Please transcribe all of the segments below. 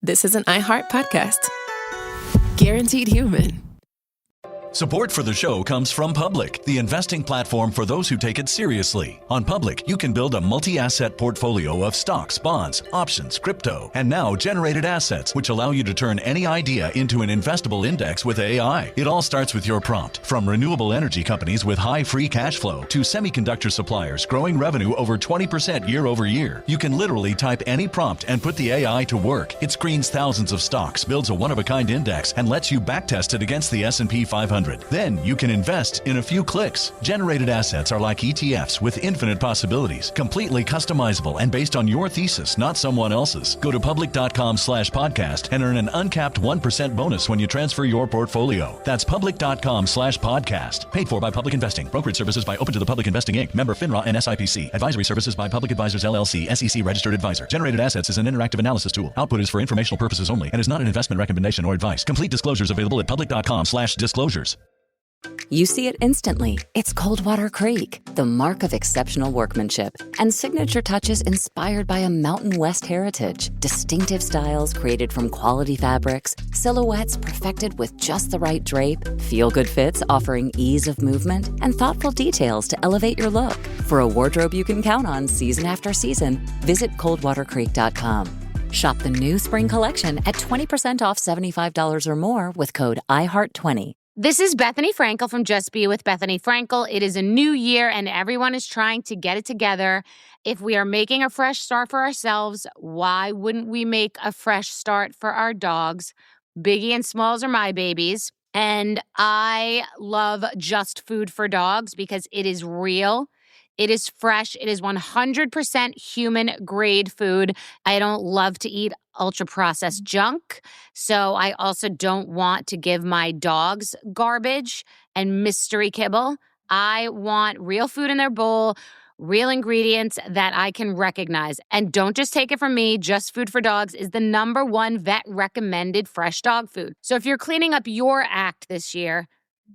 this is an iHeart podcast. Guaranteed human. Support for the show comes from Public, the investing platform for those who take it seriously. On Public, you can build a multi-asset portfolio of stocks, bonds, options, crypto, and now generated assets, which allow you to turn any idea into an investable index with AI. It all starts with your prompt. From renewable energy companies with high free cash flow to semiconductor suppliers growing revenue over 20% year over year, you can literally type any prompt and put the AI to work. It screens thousands of stocks, builds a one-of-a-kind index, and lets you backtest it against the S&P 500. Then you can invest in a few clicks. Generated assets are like ETFs with infinite possibilities, completely customizable and based on your thesis, not someone else's. Go to public.com/podcast and earn an uncapped 1% bonus when you transfer your portfolio. That's public.com/podcast. Paid for by Public Investing. Brokerage services by Open to the Public Investing Inc. Member FINRA and SIPC. Advisory services by Public Advisors LLC, SEC registered advisor. Generated assets is an interactive analysis tool. Output is for informational purposes only and is not an investment recommendation or advice. Complete disclosures available at public.com/disclosures. You see it instantly. It's Coldwater Creek, the mark of exceptional workmanship and signature touches inspired by a Mountain West heritage. Distinctive styles created from quality fabrics, silhouettes perfected with just the right drape, feel-good fits offering ease of movement, and thoughtful details to elevate your look. For a wardrobe you can count on season after season, visit coldwatercreek.com. Shop the new spring collection at 20% off $75 or more with code IHEART20. This is Bethany Frankel from Just Be With Bethany Frankel. It is a new year and everyone is trying to get it together. If we are making a fresh start for ourselves, why wouldn't we make a fresh start for our dogs? Biggie and Smalls are my babies. And I love Just Food for Dogs because it is real. It is fresh. It is 100% human grade food. I don't love to eat ultra processed junk. So I also don't want to give my dogs garbage and mystery kibble. I want real food in their bowl, real ingredients that I can recognize. And don't just take it from me. Just Food for Dogs is the #1 vet recommended fresh dog food. So if you're cleaning up your act this year,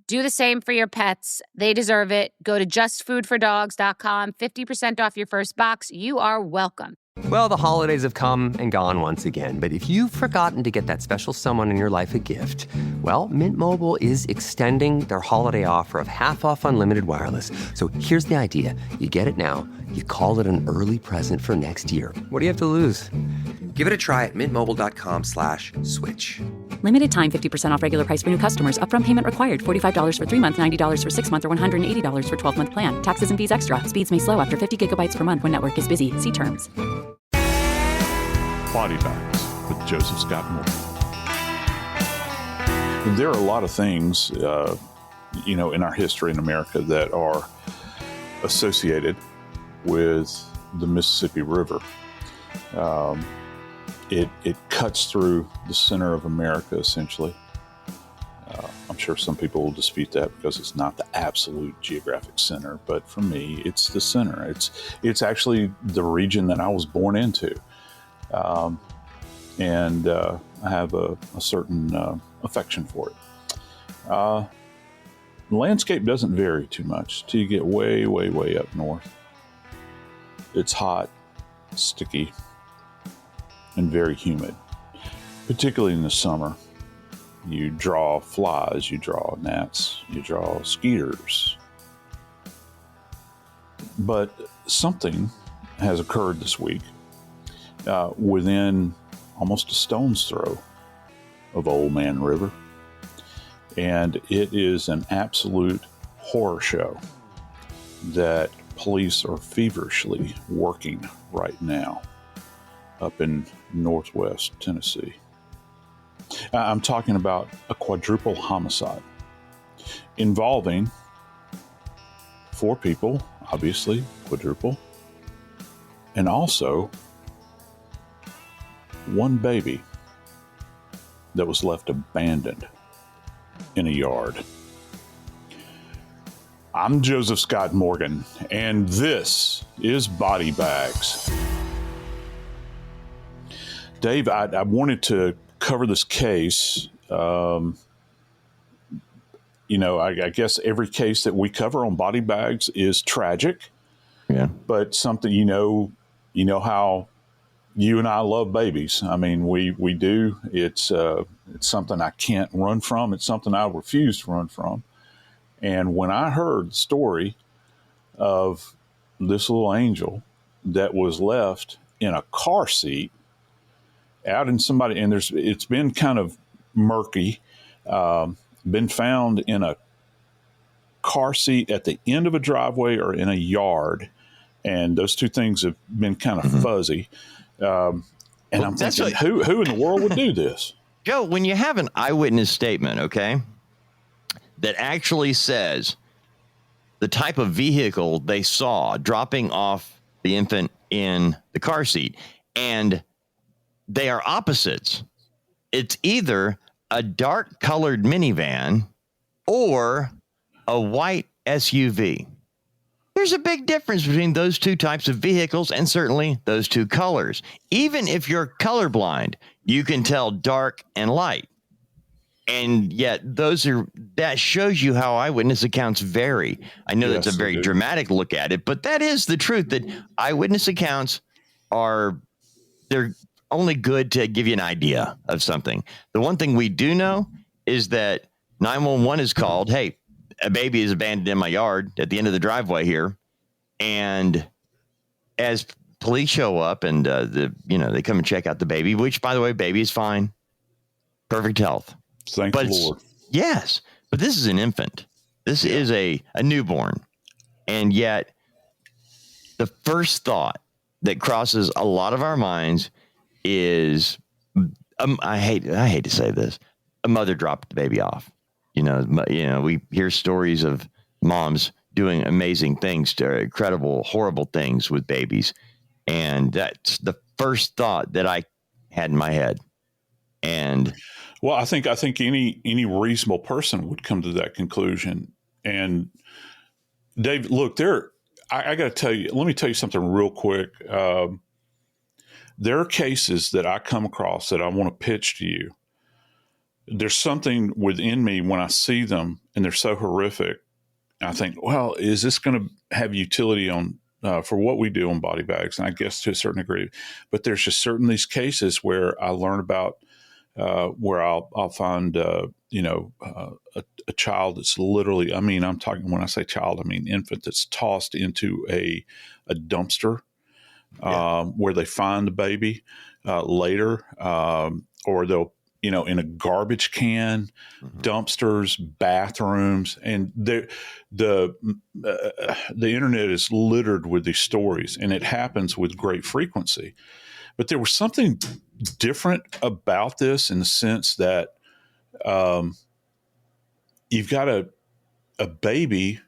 do the same for your pets. They deserve it. Go to justfoodfordogs.com. 50% off your first box. You are welcome. Well, the holidays have come and gone once again. But if you've forgotten to get that special someone in your life a gift, well, Mint Mobile is extending their holiday offer of half off unlimited wireless. So here's the idea. You get it now. You call it an early present for next year. What do you have to lose? Give it a try at mintmobile.com/switch. Limited time 50% off regular price for new customers. Upfront payment required. $45 for 3 months, $90 for 6 months, or $180 for 12-month plan. Taxes and fees extra. Speeds may slow after 50 gigabytes per month when network is busy. See terms. Body Bags with Joseph Scott Moore. There are a lot of things, in our history in America that are associated with the Mississippi River. It cuts through the center of America, essentially. I'm sure some people will dispute that because it's not the absolute geographic center, but for me, it's the center. It's actually the region that I was born into. And I have a certain affection for it. The landscape doesn't vary too much till you get way, way, way up north. It's hot, sticky, and very humid, particularly in the summer. You draw flies, you draw gnats, you draw skeeters. But something has occurred this week within almost a stone's throw of Old Man River. And it is an absolute horror show that police are feverishly working right now up in northwest Tennessee. I'm talking about a quadruple homicide involving 4 people, obviously, quadruple, and also 1 baby that was left abandoned in a yard. I'm Joseph Scott Morgan, and this is Body Bags. Dave, I wanted to cover this case. I guess every case that we cover on Body Bags is tragic. Yeah. But something, you know how you and I love babies. I mean, we do. It's something I can't run from. It's something I refuse to run from. And when I heard the story of this little angel that was left in a car seat out in somebody, and it's been kind of murky, been found in a car seat at the end of a driveway or in a yard. And those two things have been kind of fuzzy. And I'm thinking, who in the world would do this? Joe, when you have an eyewitness statement, okay, that actually says the type of vehicle they saw dropping off the infant in the car seat, and they are opposites. It's either a dark colored minivan or a white SUV. There's a big difference between those two types of vehicles and certainly those two colors. Even if you're colorblind, you can tell dark and light. And yet that shows you how eyewitness accounts vary. I know that's a very dramatic look at it, but that is the truth, that eyewitness accounts they're only good to give you an idea of something. The one thing we do know is that 911 is called, hey, a baby is abandoned in my yard at the end of the driveway here. And as police show up and they come and check out the baby, which, by the way, baby is fine. Perfect health. Thank the Lord. Yes. But this is an infant. This is a newborn. And yet the first thought that crosses a lot of our minds is, I hate to say this, a mother dropped the baby off. We hear stories of moms doing amazing things, incredible, horrible things with babies. And that's the first thought that I had in my head. And well, I think any reasonable person would come to that conclusion. And Dave, look, I got to tell you, let me tell you something real quick. There are cases that I come across that I want to pitch to you. There's something within me when I see them and they're so horrific. I think, well, is this going to have utility on for what we do on body bags? And I guess to a certain degree, but there's just certain these cases where I learn about where I'll find a child that's literally, I mean, I'm talking, when I say child, I mean infant, that's tossed into a dumpster where they find the baby later, or they'll, in a garbage can, dumpsters, bathrooms, and the internet is littered with these stories, and it happens with great frequency. But there was something different about this in the sense that you've got a baby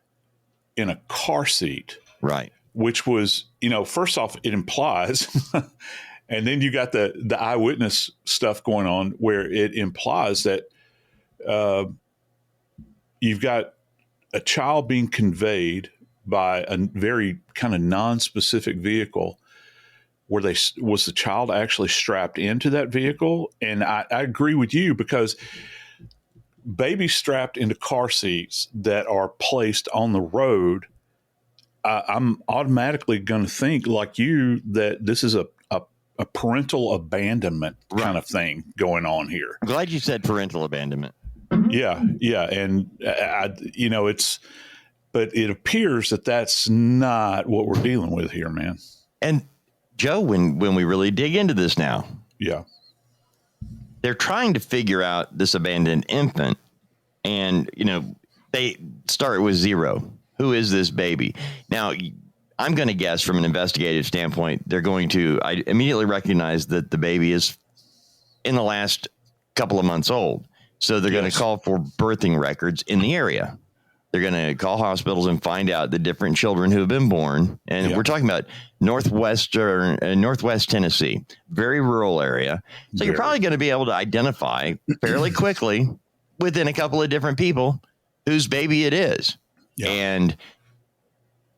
in a car seat, right? Which was, first off, it implies. And then you got the eyewitness stuff going on where it implies that you've got a child being conveyed by a very kind of non-specific vehicle. Was the child actually strapped into that vehicle? And I agree with you, because babies strapped into car seats that are placed on the road, I'm automatically going to think, like you, that this is a parental abandonment kind of thing going on here. I'm glad you said parental abandonment. Yeah. And but it appears that that's not what we're dealing with here, man. And Joe, when we really dig into this now, they're trying to figure out this abandoned infant, and, they start with zero. Who is this baby? Now, I'm going to guess from an investigative standpoint, they're going to immediately recognize that the baby is in the last couple of months old. So they're going to call for birthing records in the area. They're going to call hospitals and find out the different children who have been born. And we're talking about Northwest Tennessee, very rural area. So you're probably going to be able to identify fairly quickly within a couple of different people whose baby it is. Yeah. And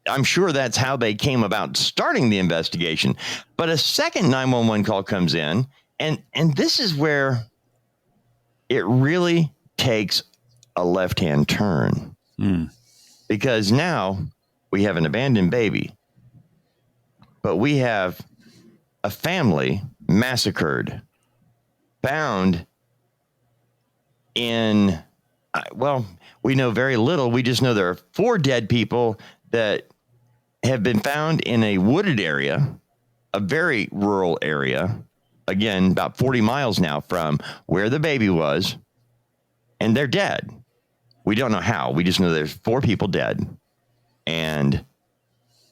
I'm sure that's how they came about starting the investigation. But a second 911 call comes in, and this is where it really takes a left-hand turn. Because now we have an abandoned baby, but we have a family massacred, found in, well, we know very little. We just know there are 4 dead people that have been found in a wooded area, a very rural area, again, about 40 miles now from where the baby was, and they're dead. We don't know how. We just know there's 4 people dead. And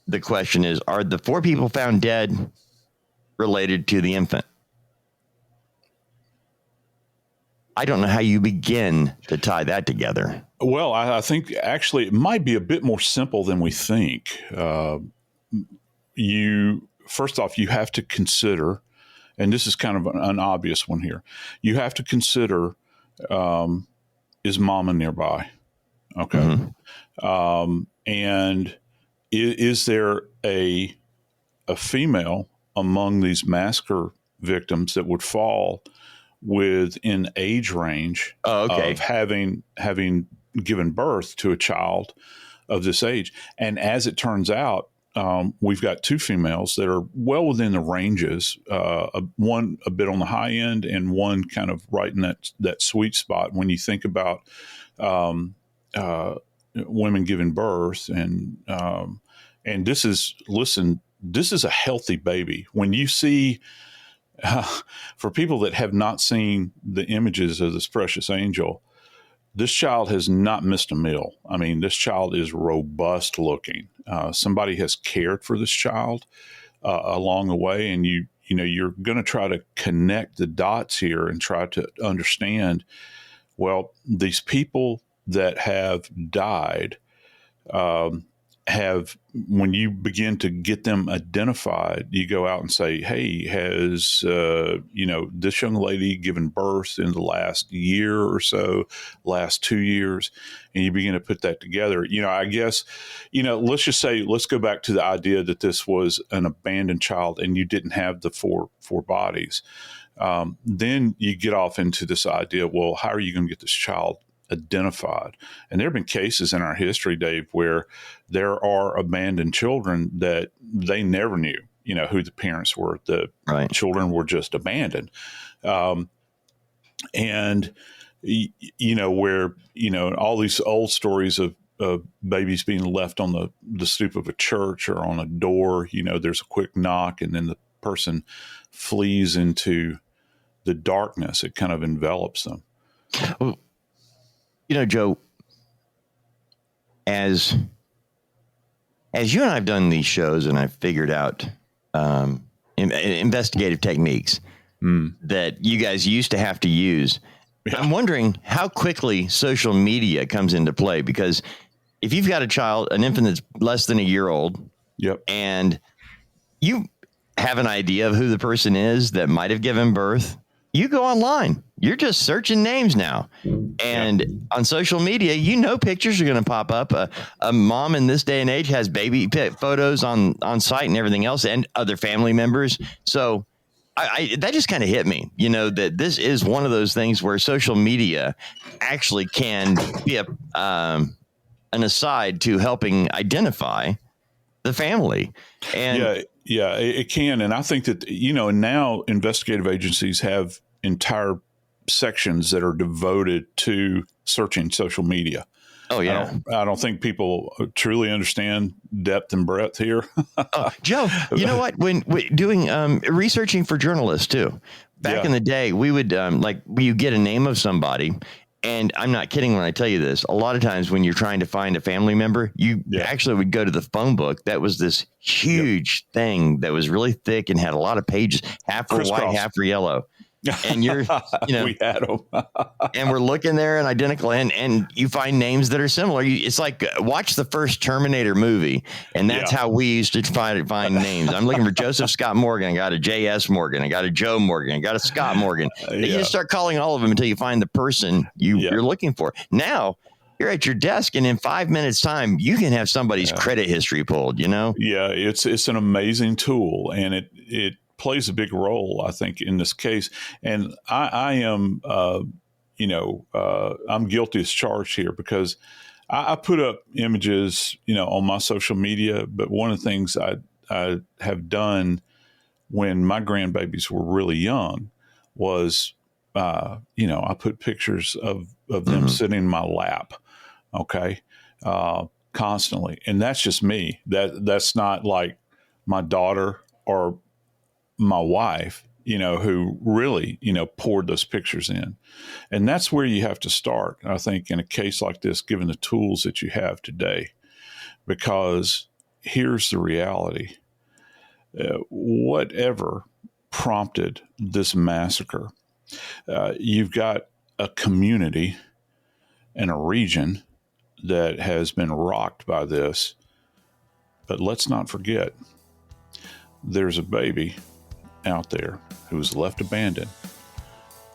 the question is, are the 4 people found dead related to the infant? I don't know how you begin to tie that together. Well, I think actually it might be a bit more simple than we think. First off, you have to consider, and this is kind of an obvious one here, you have to consider, is mama nearby? Okay. Mm-hmm. And is there a female among these massacre victims that would fall within age range of having given birth to a child of this age? And as it turns out, we've got 2 females that are well within the ranges, one a bit on the high end and one kind of right in that sweet spot when you think about women giving birth. And this is a healthy baby. When you see, for people that have not seen the images of this precious angel, this child has not missed a meal. I mean, this child is robust looking. Somebody has cared for this child along the way, and you're going to try to connect the dots here and try to understand, well, these people that have died when you begin to get them identified, you go out and say, hey, has, this young lady given birth in the last year or so, last 2 years, and you begin to put that together. I guess, let's just say, let's go back to the idea that this was an abandoned child and you didn't have the four bodies. Then you get off into this idea, well, how are you going to get this child identified? And there have been cases in our history, Dave, where there are abandoned children that they never knew, who the parents were. The children were just abandoned. And, where, all these old stories of babies being left on the stoop of a church or on a door, there's a quick knock and then the person flees into the darkness. It kind of envelops them. Well, Joe, as you and I have done these shows and I've figured out investigative techniques that you guys used to have to use, I'm wondering how quickly social media comes into play. Because if you've got an infant that's less than a year old, and you have an idea of who the person is that might have given birth, you go online. You're just searching names now. And on social media, pictures are going to pop up. A mom in this day and age has baby photos on site and everything else, and other family members. So that just kind of hit me, that this is one of those things where social media actually can be an aside to helping identify the family. And yeah, it can. And I think that, now investigative agencies have entire sections that are devoted to searching social media. Oh, yeah. I don't think people truly understand depth and breadth here. Joe, you know what? When doing researching for journalists, too, back in the day, we would you get a name of somebody. And I'm not kidding when I tell you this. A lot of times when you're trying to find a family member, you actually would go to the phone book. That was this huge thing that was really thick and had a lot of pages, half were white, half were yellow. And you're, we had them. And we're looking there and identical, and you find names that are similar. It's like watch the first Terminator movie, and that's how we used to find names. I'm looking for Joseph Scott Morgan. I got a J.S. Morgan. I got a Joe Morgan. I got a Scott Morgan. You just start calling all of them until you find the person you're looking for. Now you're at your desk, and in 5 minutes time, you can have somebody's credit history pulled. Yeah, it's an amazing tool, and it plays a big role, I think, in this case. And I am, I'm guilty as charged here because I put up images, on my social media. But one of the things I have done when my grandbabies were really young was, I put pictures of them sitting in my lap, okay, constantly. And that's just me. That's not like my daughter or my wife, who really, poured those pictures in. And that's where you have to start, I think, in a case like this, given the tools that you have today. Because here's the reality. Whatever prompted this massacre, you've got a community and a region that has been rocked by this. But let's not forget, there's a baby out there who was left abandoned,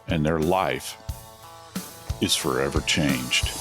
and their life is forever changed.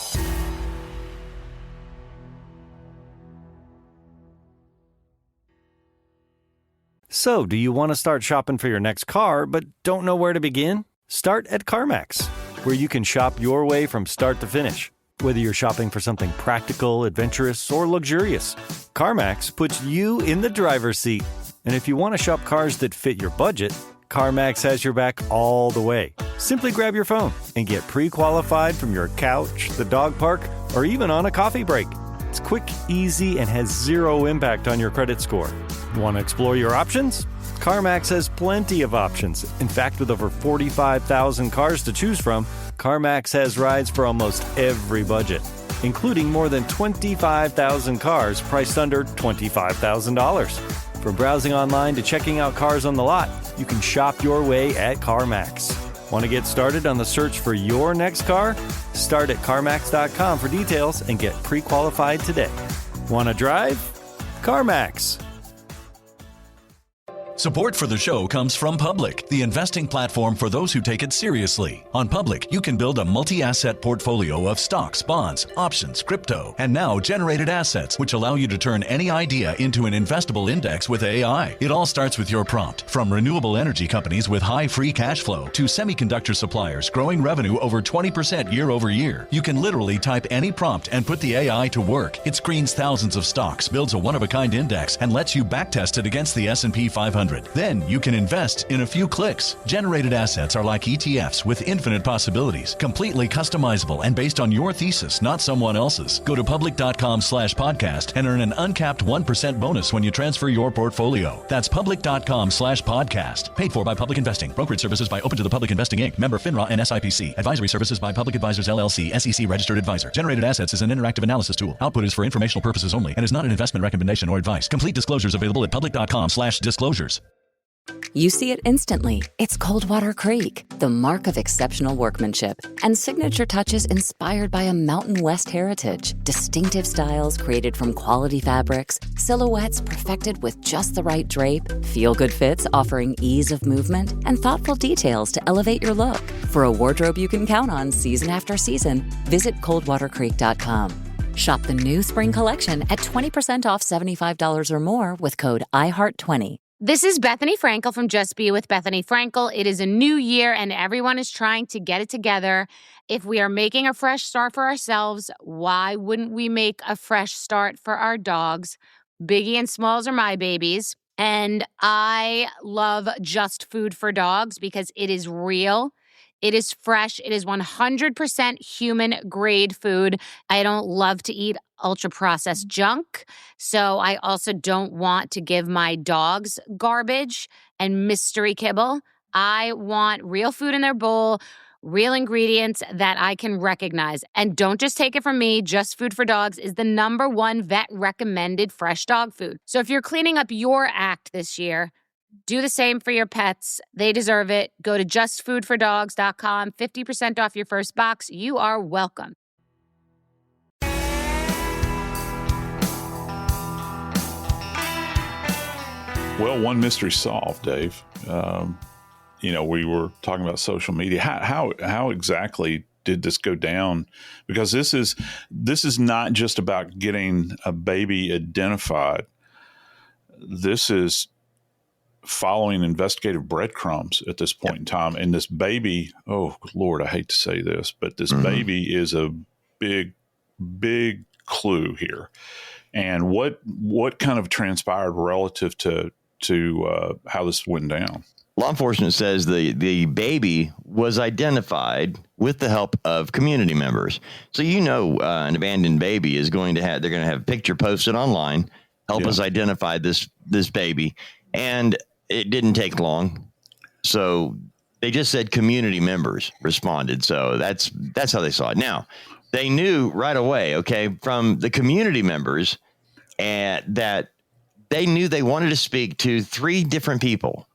So, do you want to start shopping for your next car but don't know where to begin? Start at CarMax, where you can shop your way from start to finish. Whether you're shopping for something practical, adventurous, or luxurious, CarMax puts you in the driver's seat. And if you want to shop cars that fit your budget, CarMax has your back all the way. Simply grab your phone and get pre-qualified from your couch, the dog park, or even on a coffee break. It's quick, easy, and has zero impact on your credit score. Want to explore your options? CarMax has plenty of options. In fact, with over 45,000 cars to choose from, CarMax has rides for almost every budget, including more than 25,000 cars priced under $25,000. From browsing online to checking out cars on the lot, you can shop your way at CarMax. Want to get started on the search for your next car? Start at CarMax.com for details and get pre-qualified today. Want to drive? CarMax. Support for the show comes from Public, the investing platform for those who take it seriously. On Public, you can build a multi-asset portfolio of stocks, bonds, options, crypto, and now generated assets, which allow you to turn any idea into an investable index with AI. It all starts with your prompt. From renewable energy companies with high free cash flow to semiconductor suppliers growing revenue over 20% year over year, you can literally type any prompt and put the AI to work. It screens thousands of stocks, builds a one-of-a-kind index, and lets you backtest it against the S&P 500. Then you can invest in a few clicks. Generated assets are like ETFs with infinite possibilities, completely customizable and based on your thesis, not someone else's. Go to public.com/podcast and earn an uncapped 1% bonus when you transfer your portfolio. That's public.com/podcast. Paid for by Public Investing. Brokerage services by Open to the Public Investing Inc. Member FINRA and SIPC. Advisory services by Public Advisors LLC, SEC registered advisor. Generated assets is an interactive analysis tool. Output is for informational purposes only and is not an investment recommendation or advice. Complete disclosures available at public.com/disclosures. You see it instantly. It's Coldwater Creek, the mark of exceptional workmanship and signature touches inspired by a Mountain West heritage. Distinctive styles created from quality fabrics, silhouettes perfected with just the right drape, feel-good fits offering ease of movement, and thoughtful details to elevate your look. For a wardrobe you can count on season after season, visit coldwatercreek.com. Shop the new spring collection at 20% off $75 or more with code IHEART20. This is Bethany Frankel from Just Be With Bethany Frankel. It is a new year and everyone is trying to get it together. If we are making a fresh start for ourselves, why wouldn't we make a fresh start for our dogs? Biggie and Smalls are my babies. And I love Just Food for Dogs because it is real. It is fresh. It is 100% human grade food. I don't love to eat ultra-processed junk, so I also don't want to give my dogs garbage and mystery kibble. I want real food in their bowl, real ingredients that I can recognize. And don't just take it from me, Just Food for Dogs is the #1 vet-recommended fresh dog food. So if you're cleaning up your act this year, do the same for your pets. They deserve it. Go to justfoodfordogs.com, 50% off your first box. You are welcome. Well, one mystery solved, Dave. We were talking about social media. How exactly did this go down? Because this is not just about getting a baby identified. This is following investigative breadcrumbs at this point in time. And this baby, oh Lord, I hate to say this, but this baby is a big, big clue here. And what kind of transpired relative to to how this went down. Law enforcement says the baby was identified with the help of community members. So, an abandoned baby is they're going to have a picture posted online, help us identify this baby. And it didn't take long. So they just said community members responded. So that's how they saw it. Now, they knew right away, okay, from the community members that they knew they wanted to speak to 3 different people.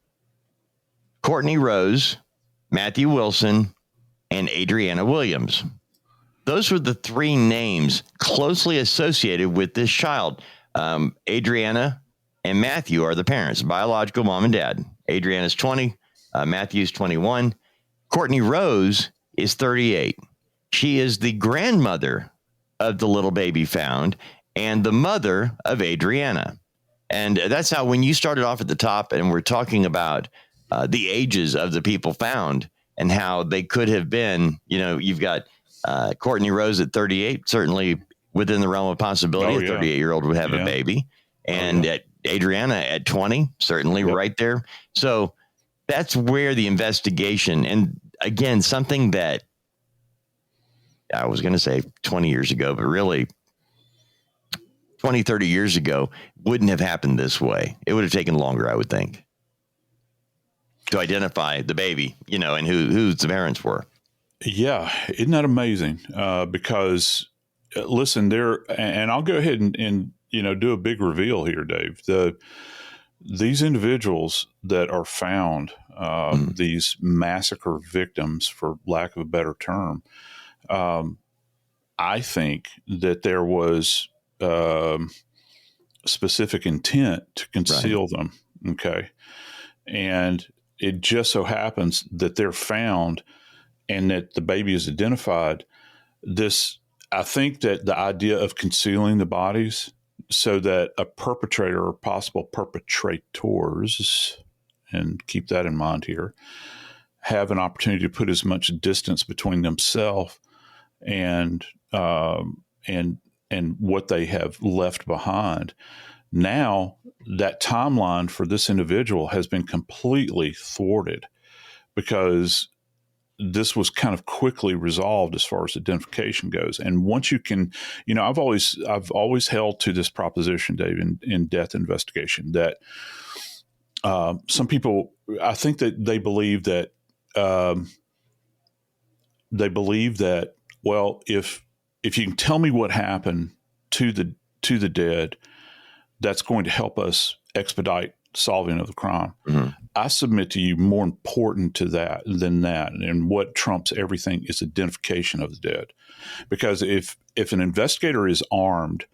Cortney Rose, Matthew Wilson, and Adrianna Williams. Those were the 3 names closely associated with this child. Adrianna and Matthew are the parents, biological mom and dad. Adrianna's 20, Matthew's 21. Cortney Rose is 38. She is the grandmother of the little baby found and the mother of Adrianna. And that's how, when you started off at the top and we're talking about the ages of the people found and how they could have been, you've got Cortney Rose at 38, certainly within the realm of possibility. A 38-year-old would have a baby. And at Adrianna at 20, certainly right there. So that's where the investigation, and again, something that I was going to say 20 years ago, but really 20, 30 years ago wouldn't have happened this way. It would have taken longer, I would think, to identify the baby, and who the parents were. Yeah. Isn't that amazing? Because listen, and I'll go ahead and do a big reveal here, Dave. These individuals that are found, these massacre victims, for lack of a better term, I think that there was specific intent to conceal them. Okay. And it just so happens that they're found and that the baby is identified. I think that the idea of concealing the bodies so that a perpetrator or possible perpetrators, and keep that in mind here, have an opportunity to put as much distance between themselves and what they have left behind. Now, that timeline for this individual has been completely thwarted because this was kind of quickly resolved as far as identification goes. And once you can, I've always held to this proposition, Dave, in death investigation, that some people, I think that they believe that, well, if you can tell me what happened to the dead, that's going to help us expedite solving of the crime. Mm-hmm. I submit to you, more important than that, and what trumps everything is identification of the dead. Because if an investigator is armed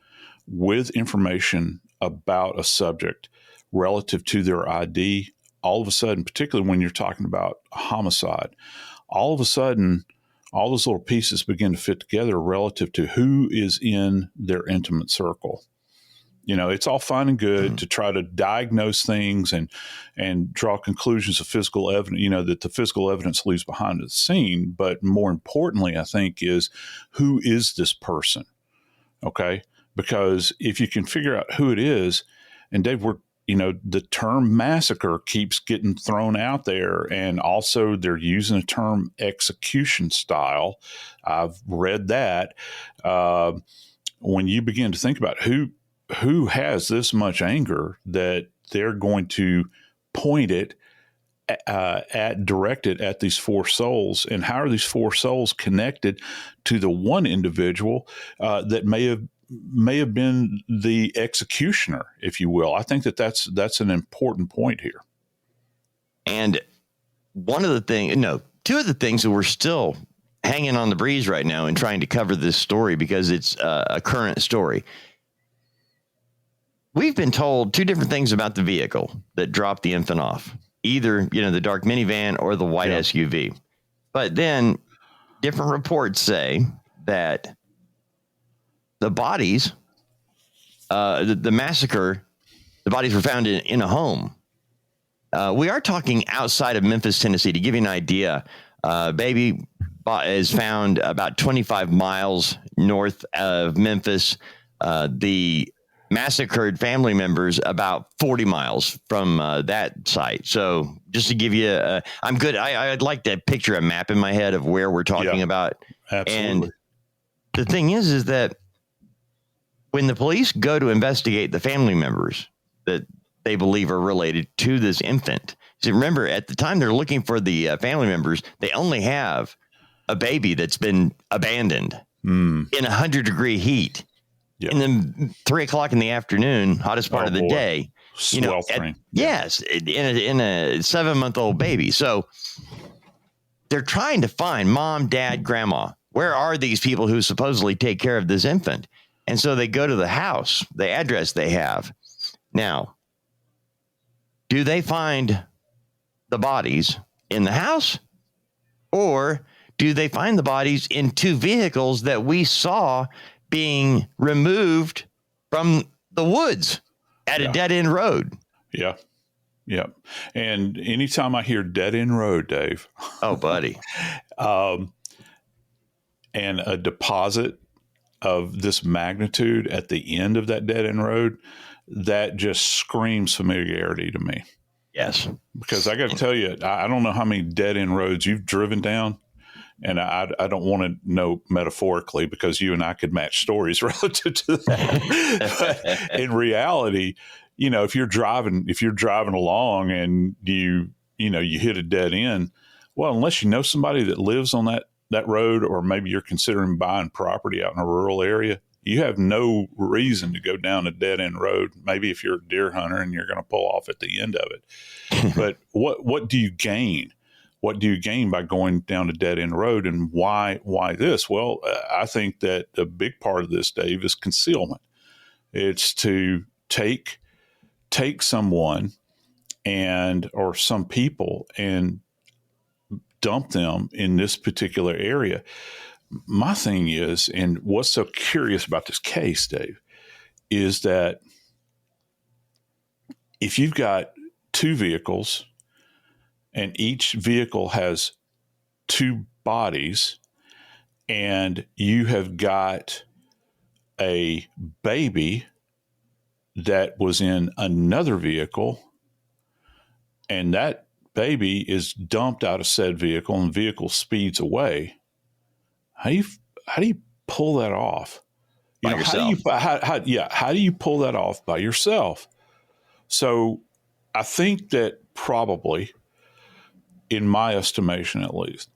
with information about a subject relative to their ID, all of a sudden, particularly when you're talking about homicide, all of a sudden, all those little pieces begin to fit together relative to who is in their intimate circle. It's all fine and good to try to diagnose things and draw conclusions of physical evidence, that the physical evidence leaves behind at the scene. But more importantly, I think, is who is this person? Okay. Because if you can figure out who it is, and Dave, the term massacre keeps getting thrown out there, and also they're using the term execution style. I've read that. When you begin to think about who has this much anger that they're going to point it direct it at these 4 souls, and how are these 4 souls connected to the one individual that may have been the executioner, if you will? I think that's an important point here. And two of the things that we're still hanging on the breeze right now and trying to cover this story because it's a current story. We've been told 2 different things about the vehicle that dropped the infant off, either, the dark minivan or the white SUV. But then different reports say that the bodies, the massacre, the bodies were found in a home. We are talking outside of Memphis, Tennessee. To give you an idea, baby is found about 25 miles north of Memphis. The massacred family members about 40 miles from that site. So just to give you I'm good. I'd like to picture a map in my head of where we're talking about. Absolutely. And the thing is that when the police go to investigate the family members that they believe are related to this infant, so remember, at the time they're looking for the family members, they only have a baby that's been abandoned in 100-degree heat in the 3:00 in the afternoon, hottest part of the day. Sweltering. Yes, in a 7-month-old baby. So they're trying to find mom, dad, grandma. Where are these people who supposedly take care of this infant? And so they go to the house, the address they have. Now, do they find the bodies in the house, or do they find the bodies in 2 vehicles that we saw being removed from the woods at a dead end road? Yeah. Yeah. And anytime I hear dead end road, Dave. Oh, buddy. And a deposit of this magnitude at the end of that dead end road, that just screams familiarity to me. Yes. Because I got to tell you, I don't know how many dead end roads you've driven down. And I don't want to know metaphorically, because you and I could match stories relative to that. But in reality, if you're driving along and you hit a dead end, well, unless you know somebody that lives on that road, or maybe you're considering buying property out in a rural area, you have no reason to go down a dead end road. Maybe if you're a deer hunter and you're going to pull off at the end of it. But what do you gain? What do you gain by going down a dead end road, and why this? Well, I think that a big part of this, Dave, is concealment. It's to take someone or some people and dump them in this particular area. My thing is, and what's so curious about this case, Dave, is that if you've got 2 vehicles and each vehicle has 2 bodies, and you have got a baby that was in another vehicle, and that baby is dumped out of said vehicle and the vehicle speeds away, how do you pull that off? By yourself. How do you pull that off by yourself? So I think that probably, in my estimation at least,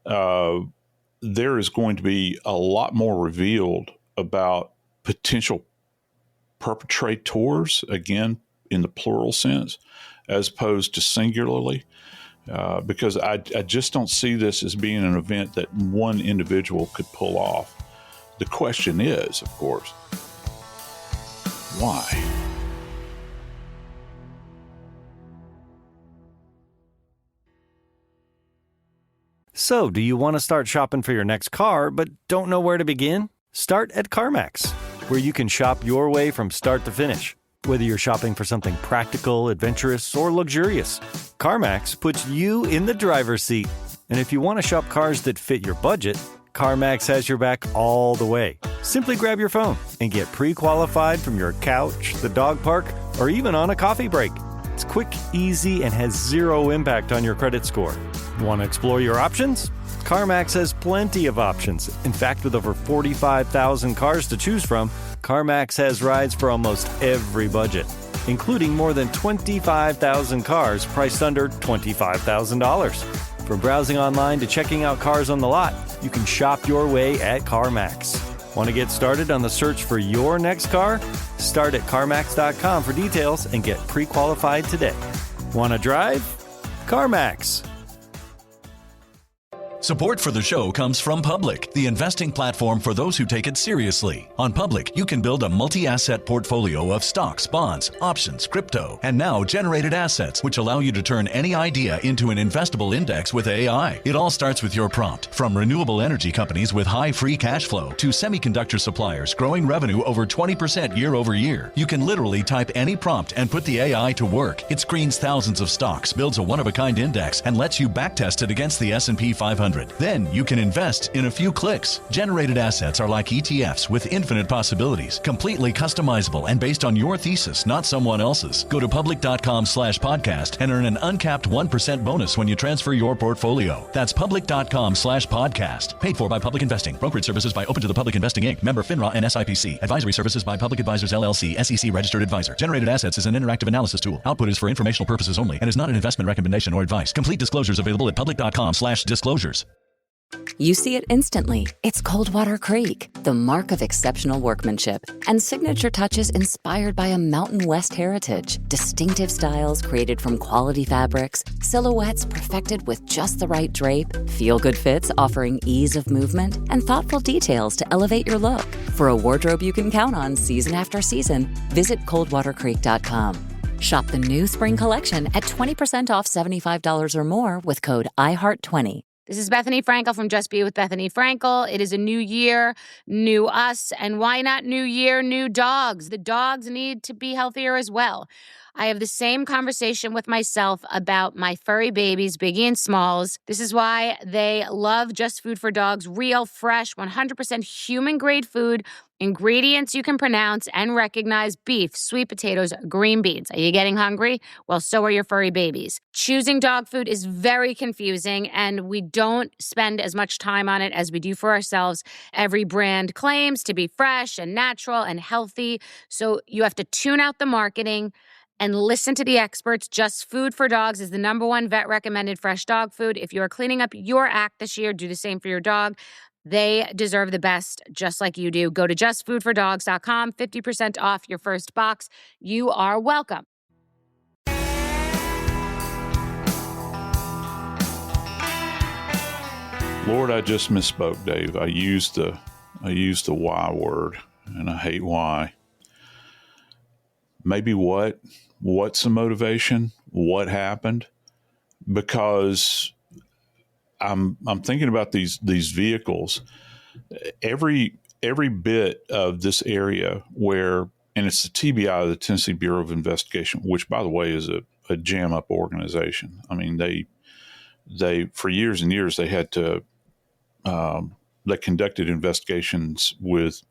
there is going to be a lot more revealed about potential perpetrators, again, in the plural sense, as opposed to singularly, because I just don't see this as being an event that one individual could pull off. The question is, of course, why? So, do you want to start shopping for your next car, but don't know where to begin? Start at CarMax, where you can shop your way from start to finish. Whether you're shopping for something practical, adventurous, or luxurious, CarMax puts you in the driver's seat. And if you want to shop cars that fit your budget, CarMax has your back all the way. Simply grab your phone and get pre-qualified from your couch, the dog park, or even on a coffee break. It's quick, easy, and has zero impact on your credit score. Want to explore your options? CarMax has plenty of options. In fact, with over 45,000 cars to choose from, CarMax has rides for almost every budget, including more than 25,000 cars priced under $25,000. From browsing online to checking out cars on the lot, you can shop your way at CarMax. Want to get started on the search for your next car? Start at CarMax.com for details and get pre-qualified today. Want to drive? CarMax. Support for the show comes from Public, the investing platform for those who take it seriously. On Public, you can build a multi-asset portfolio of stocks, bonds, options, crypto, and now generated assets, which allow you to turn any idea into an investable index with AI. It all starts with your prompt. From renewable energy companies with high free cash flow to semiconductor suppliers growing revenue over 20% year over year, you can literally type any prompt and put the AI to work. It screens thousands of stocks, builds a one-of-a-kind index, and lets you backtest it against the S&P 500. 1-800. Then you can invest in a few clicks. Generated assets are like ETFs with infinite possibilities, completely customizable and based on your thesis, not someone else's. Go to public.com/podcast and earn an uncapped 1% bonus when you transfer your portfolio. That's public.com/podcast. Paid for by Public Investing. Brokerage services by Open to the Public Investing Inc. Member FINRA and SIPC. Advisory services by Public Advisors LLC, SEC registered advisor. Generated assets is an interactive analysis tool. Output is for informational purposes only and is not an investment recommendation or advice. Complete disclosures available at public.com/disclosures. You see it instantly. It's Coldwater Creek, the mark of exceptional workmanship and signature touches inspired by a Mountain West heritage. Distinctive styles created from quality fabrics, silhouettes perfected with just the right drape, feel-good fits offering ease of movement, and thoughtful details to elevate your look. For a wardrobe you can count on season after season, visit coldwatercreek.com. Shop the new spring collection at 20% off $75 or more with code IHEART20. This is Bethany Frankel from Just Be with Bethany Frankel. It is a new year, new us, and why not new year, new dogs? The dogs need to be healthier as well. I have the same conversation with myself about my furry babies, Biggie and Smalls. This is why they love Just Food for Dogs, real, fresh, 100% human-grade food, ingredients you can pronounce and recognize: beef, sweet potatoes, green beans. Are you getting hungry? Well, so are your furry babies. Choosing dog food is very confusing, and we don't spend as much time on it as we do for ourselves. Every brand claims to be fresh and natural and healthy, so you have to tune out the marketing and listen to the experts. Just Food for Dogs is the #1 vet-recommended fresh dog food. If you are cleaning up your act this year, do the same for your dog. They deserve the best, just like you do. Go to justfoodfordogs.com, 50% off your first box. You are welcome. Lord, I just misspoke, Dave. I used the why word, and I hate why. Maybe what's the motivation? What happened? Because I'm thinking about these vehicles. Every bit of this area where, and it's the TBI, the Tennessee Bureau of Investigation, which, by the way, is a jam up organization. I mean, they for years and years they had to they conducted investigations with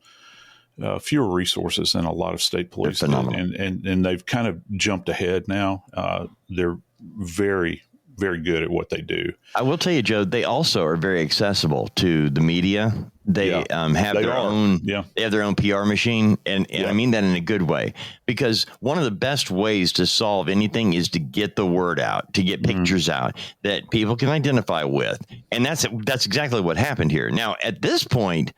fewer resources than a lot of state police, and they've kind of jumped ahead now. They're very, very good at what they do. I will tell you, Joe, they also are very accessible to the media. They have their own PR machine, and I mean that in a good way, because one of the best ways to solve anything is to get the word out, to get pictures out that people can identify with, and that's exactly what happened here. Now, at this point,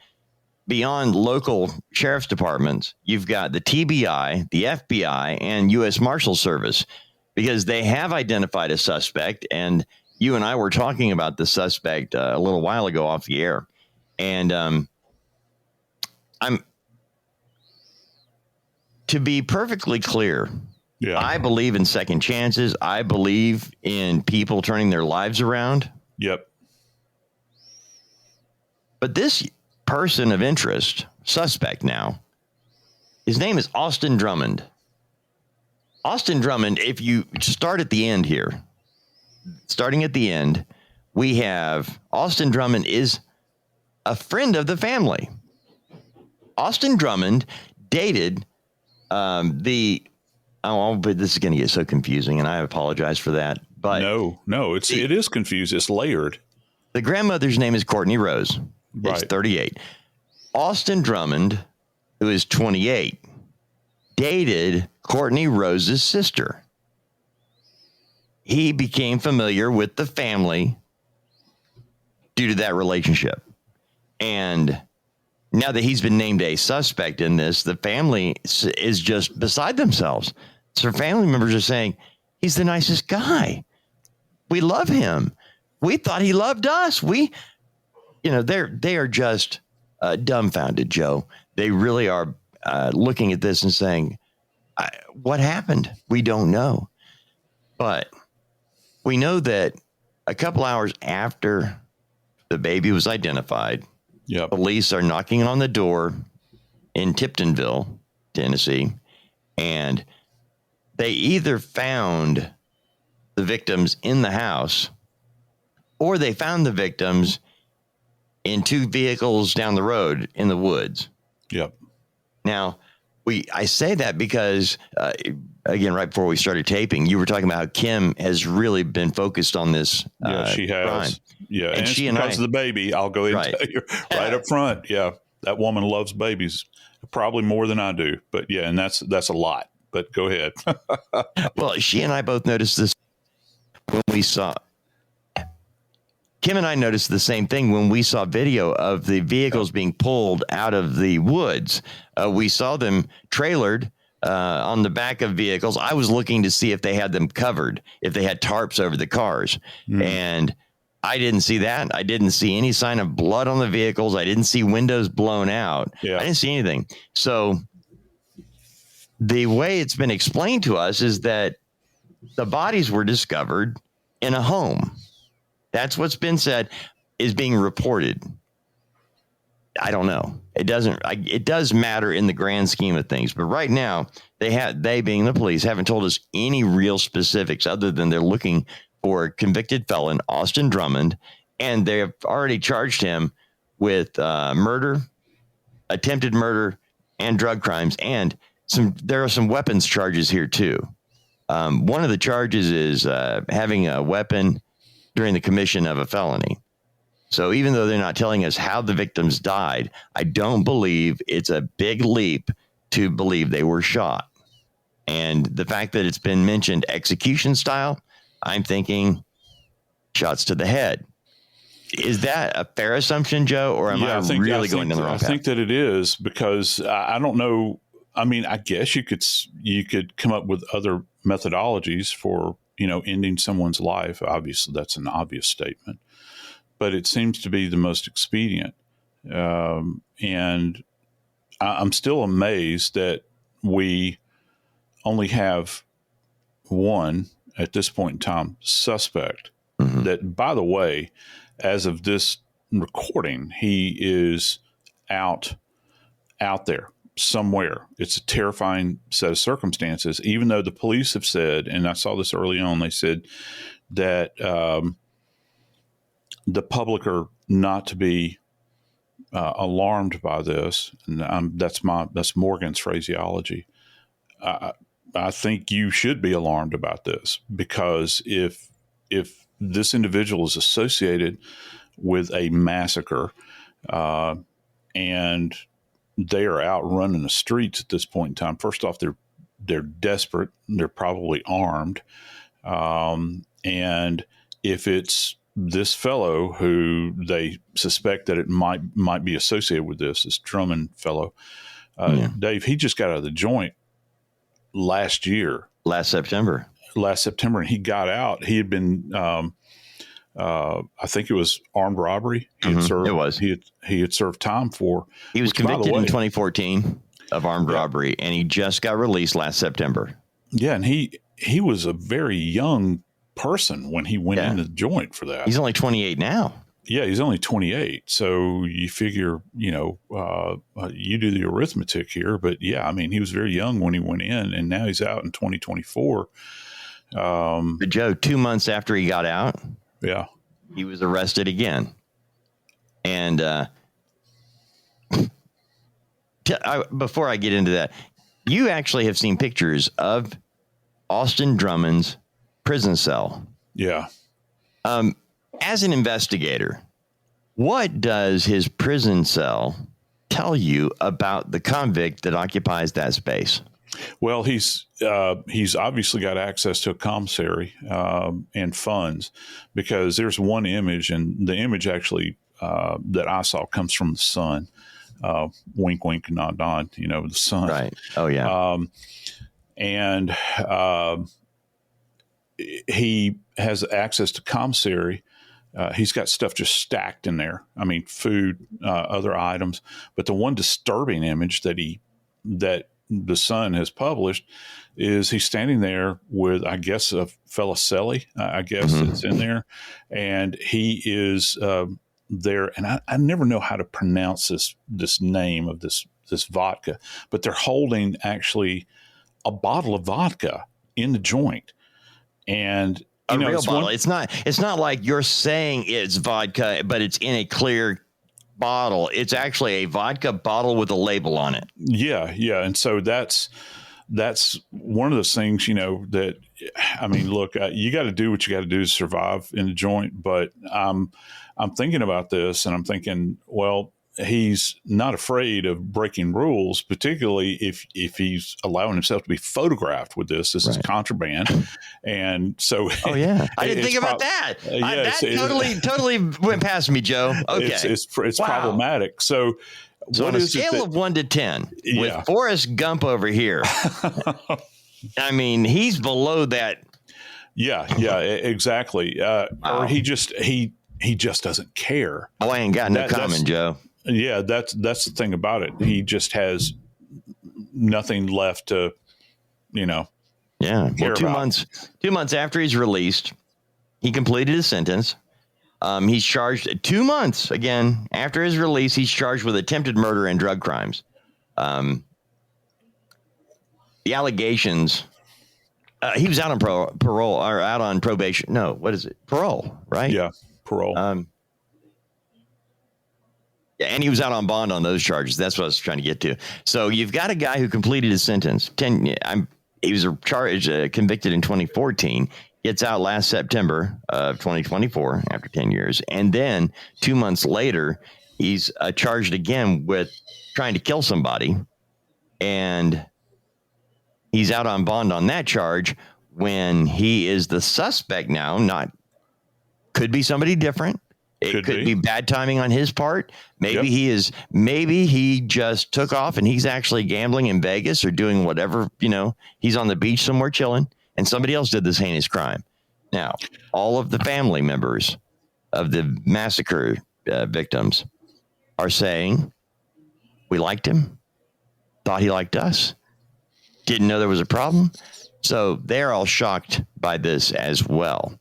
beyond local sheriff's departments, you've got the TBI, the FBI, and U.S. Marshal Service, because they have identified a suspect. And you and I were talking about the suspect a little while ago off the air. And to be perfectly clear, I believe in second chances. I believe in people turning their lives around. Yep. But this person of interest, suspect now, his name is Austin Drummond. Austin Drummond, if you start at the end here, starting at the end, we have Austin Drummond is a friend of the family. Austin Drummond dated but this is going to get so confusing, and I apologize for that. But no, it is confused. It's layered. The grandmother's name is Cortney Rose. Right. It's 38. Austin Drummond, who is 28, dated Cortney Rose's sister. He became familiar with the family due to that relationship. And now that he's been named a suspect in this, the family is just beside themselves. So family members are saying, he's the nicest guy. We love him. We thought he loved us. They are just dumbfounded, Joe. They really are looking at this and saying, what happened? We don't know. But we know that a couple hours after the baby was identified, police are knocking on the door in Tiptonville, Tennessee, and they either found the victims in the house or they found the victims in 2 vehicles down the road in the woods. Yep. Now, I say that because, again, right before we started taping, you were talking about how Kim has really been focused on this. Yeah, she has. Crime. Yeah, and she because of the baby, I'll go ahead and tell you right up front. Yeah, that woman loves babies, probably more than I do. But yeah, and that's a lot. But go ahead. Well, she and I both noticed this when we saw. Kim and I noticed the same thing when we saw video of the vehicles being pulled out of the woods. We saw them trailered on the back of vehicles. I was looking to see if they had them covered, if they had tarps over the cars. And I didn't see that. I didn't see any sign of blood on the vehicles. I didn't see windows blown out. I didn't see anything. So the way it's been explained to us is that the bodies were discovered in a home. That's what's been said, is being reported. I don't know. It does matter in the grand scheme of things. But right now, they being the police, haven't told us any real specifics other than they're looking for a convicted felon, Austin Drummond, and they have already charged him with murder, attempted murder, and drug crimes. And there are some weapons charges here too. One of the charges is having a weapon during the commission of a felony. So even though they're not telling us how the victims died, I don't believe it's a big leap to believe they were shot. And the fact that it's been mentioned execution style, I'm thinking shots to the head. Is that a fair assumption, Joe, or am I really going down the wrong path? I think that it is, because I don't know. I mean, I guess you could come up with other methodologies for, ending someone's life. Obviously, that's an obvious statement, but it seems to be the most expedient. And I'm still amazed that we only have one, at this point in time, suspect. That, by the way, as of this recording, he is out there somewhere. It's a terrifying set of circumstances, even though the police have said, and I saw this early on, they said that the public are not to be alarmed by this. And that's Morgan's phraseology. I think you should be alarmed about this, because if this individual is associated with a massacre, and they are out running the streets at this point in time. First off, they're desperate. They're probably armed. And if it's this fellow who they suspect that it might be associated with this Drummond fellow, Dave, he just got out of the joint last September, and he got out. He had been, I think it was armed robbery. He had served, it was. He had served time for. He was convicted in 2014 of armed robbery, and he just got released last September. Yeah, and he was a very young person when he went into the joint for that. He's only 28 now. Yeah, he's only 28. So you figure, you do the arithmetic here. But yeah, I mean, he was very young when he went in, and now he's out in 2024. But Joe, 2 months after he got out, he was arrested again. And before I get into that, you actually have seen pictures of Austin Drummond's prison cell. Yeah. As an investigator, what does his prison cell tell you about the convict that occupies that space? Well, he's obviously got access to a commissary and funds, because there's one image, and the image actually that I saw comes from the Sun. Wink, wink, nod, nod. The Sun. Right. Oh yeah. And he has access to commissary. He's got stuff just stacked in there. I mean, food, other items. But the one disturbing image that the Sun has published is he's standing there with, I guess, a fella Selly, I guess, that's in there. And he is there. And I never know how to pronounce this name of this vodka, but they're holding actually a bottle of vodka in the joint. And A real bottle. It's not like you're saying it's vodka, but it's in a clear bottle. It's actually a vodka bottle with a label on it. Yeah. And so that's one of those things, that, I mean, look, you got to do what you got to do to survive in the joint. But I'm thinking about this, and I'm thinking, well, he's not afraid of breaking rules, particularly if he's allowing himself to be photographed with this. This is contraband. And so, I didn't think about that. That totally went past me, Joe. Okay. It's problematic. So on a scale of 1 to 10, with Forrest Gump over here, I mean, he's below that. Yeah, exactly. Wow. Or he just doesn't care. Oh, I ain't got no comment, Joe. Yeah, that's the thing about it. He just has nothing left to, care well, 2 months. 2 months after he's released, he completed his sentence. He's charged 2 months again after his release. He's charged with attempted murder and drug crimes. The allegations. He was out on parole or out on probation. No, what is it? Parole, right? Yeah, parole. And he was out on bond on those charges. That's what I was trying to get to. So you've got a guy who completed his sentence. He was convicted in 2014. Gets out last September of 2024 after 10 years. And then 2 months later, he's charged again with trying to kill somebody. And he's out on bond on that charge when he is the suspect now. Could be somebody different. It could be bad timing on his part. Maybe he just took off and he's actually gambling in Vegas or doing whatever, he's on the beach somewhere chilling and somebody else did this heinous crime. Now, all of the family members of the massacre victims are saying, we liked him, thought he liked us, didn't know there was a problem. So they're all shocked by this as well.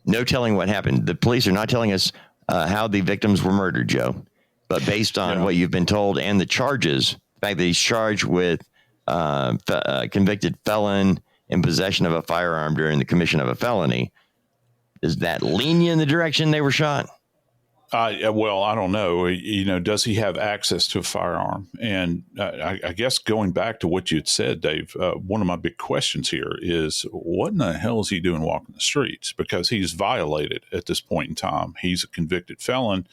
No telling what happened. The police are not telling us how the victims were murdered, Joe. But based on what you've been told and the charges, the fact that he's charged with convicted felon in possession of a firearm during the commission of a felony, does that lean you in the direction they were shot? Well, I don't know. Does he have access to a firearm? And I guess going back to what you had said, Dave, one of my big questions here is what in the hell is he doing walking the streets? Because he's violated at this point in time. He's a convicted felon,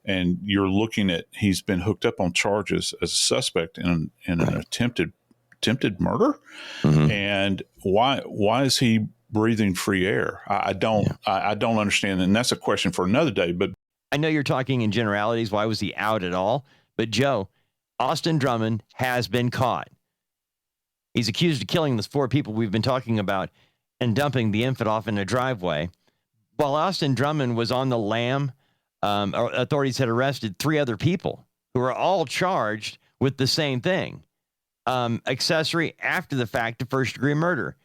and you're looking at he's been hooked up on charges as a suspect in an attempted murder. Mm-hmm. And why is he breathing free air? I don't understand. And that's a question for another day. But I know you're talking in generalities. Why was he out at all? But Joe, Austin Drummond has been caught. He's accused of killing the 4 people we've been talking about and dumping the infant off in a driveway. While Austin Drummond was on the lam, authorities had arrested 3 other people who were all charged with the same thing. Accessory after the fact to first-degree murder.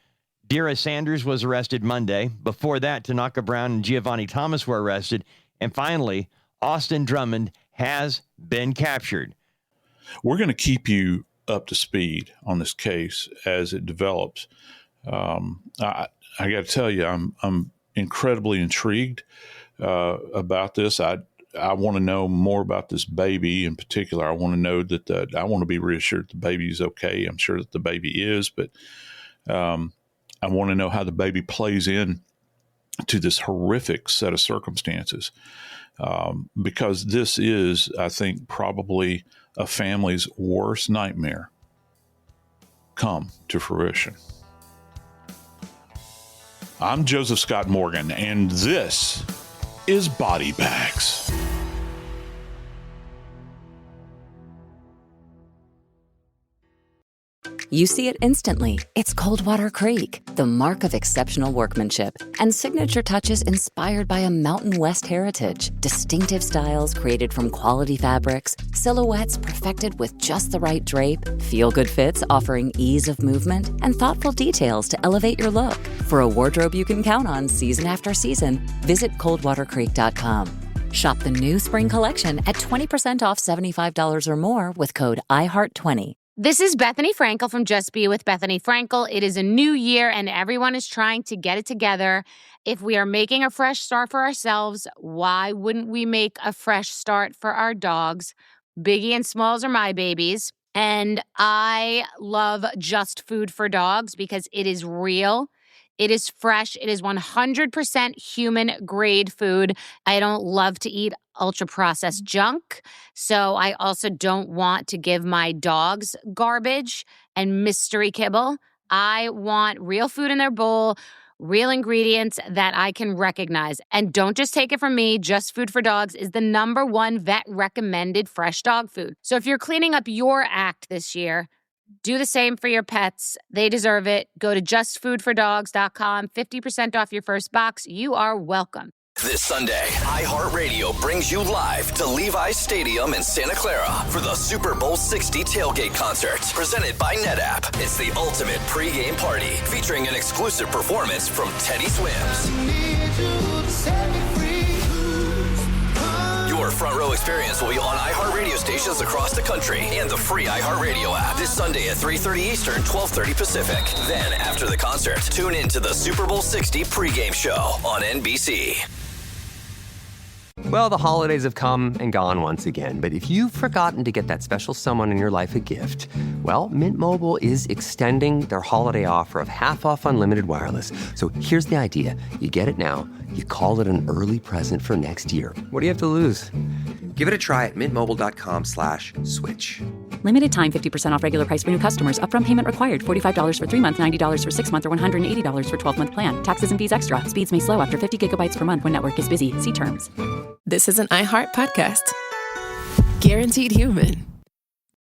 Dira Sanders was arrested Monday. Before that, Tanaka Brown and Giovanni Thomas were arrested. And finally, Austin Drummond has been captured. We're going to keep you up to speed on this case as it develops. I got to tell you, I'm incredibly intrigued about this. I want to know more about this baby in particular. I want to know that I want to be reassured the baby is okay. I'm sure that the baby is, but I want to know how the baby plays in to this horrific set of circumstances, because this is, I think, probably a family's worst nightmare come to fruition. I'm Joseph Scott Morgan, and this is Body Bags. You see it instantly. It's Coldwater Creek, the mark of exceptional workmanship and signature touches inspired by a Mountain West heritage. Distinctive styles created from quality fabrics, silhouettes perfected with just the right drape, feel-good fits offering ease of movement, and thoughtful details to elevate your look. For a wardrobe you can count on season after season, visit coldwatercreek.com. Shop the new spring collection at 20% off $75 or more with code IHEART20. This is Bethany Frankel from Just Be with Bethany Frankel. It is a new year and everyone is trying to get it together. If we are making a fresh start for ourselves, why wouldn't we make a fresh start for our dogs? Biggie and Smalls are my babies. And I love Just Food for Dogs because it is real. It is fresh. It is 100% human grade food. I don't love to eat ultra-processed junk, so I also don't want to give my dogs garbage and mystery kibble. I want real food in their bowl, real ingredients that I can recognize. And don't just take it from me, Just Food for Dogs is the #1 vet-recommended fresh dog food. So if you're cleaning up your act this year, do the same for your pets. They deserve it. Go to justfoodfordogs.com, 50% off your first box. You are welcome. This Sunday, iHeartRadio brings you live to Levi's Stadium in Santa Clara for the Super Bowl 60 tailgate concert presented by NetApp. It's the ultimate pregame party featuring an exclusive performance from Teddy Swims. Your front row experience will be on iHeartRadio stations across the country and the free iHeartRadio app this Sunday at 3:30 Eastern, 12:30 Pacific. Then, after the concert, tune in to the Super Bowl 60 pregame show on NBC. Well, the holidays have come and gone once again, but if you've forgotten to get that special someone in your life a gift, well, Mint Mobile is extending their holiday offer of half off unlimited wireless. So here's the idea. You get it now. You call it an early present for next year. What do you have to lose? Give it a try at mintmobile.com/switch. Limited time, 50% off regular price for new customers. Upfront payment required. $45 for 3 months, $90 for 6 months, or $180 for 12-month plan. Taxes and fees extra. Speeds may slow after 50 gigabytes per month when network is busy. See terms. This is an iHeart podcast. Guaranteed human.